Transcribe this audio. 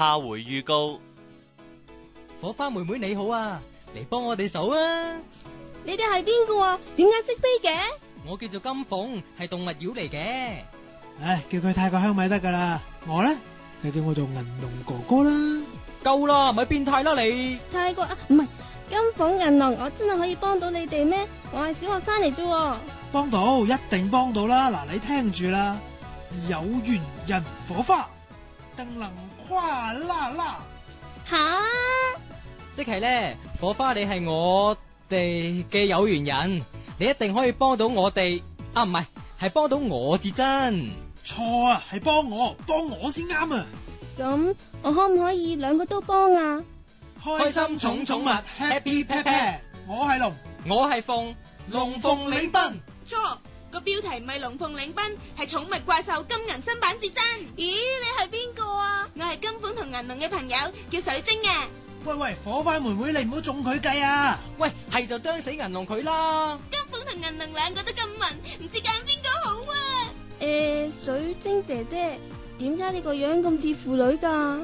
下回預告。火花妹妹你好啊，嚟幫我哋數啊！你哋係邊個啊？點解識飛嘅？我叫做金鳳，係動物妖嚟嘅。唉，叫佢泰國香米得噶啦，我呢就叫我做銀龍哥哥啦。夠啦，咪變態啦你！泰國啊，唔係金鳳銀龍，我真係可以幫到你哋咩？我係小學生嚟啫。幫到，一定幫到啦！嗱，你聽住啦，有緣人火花，更能跨啦啦。吓，即係咧，火花你係我哋嘅有緣人，你一定可以幫到我哋。啊，唔係，係幫到我至真。錯啊，係幫我先啱啊！咁我可唔可以兩個都幫啊？開心寵寵物 Happy Pet Pet，我係龍，我係鳳，龍鳳領賓。錯，個標題唔係龍鳳領賓，係寵物怪獸金銀新版至真。咦，你係邊個啊？我係金鳳同銀龍嘅朋友，叫水晶啊。喂，火花妹妹，你唔好中佢計啊！喂，係就啄死銀龍佢啦。金鳳同銀龍兩個都咁文，唔知揀邊個好啊？水晶姐姐，點解你個樣咁似婦女㗎？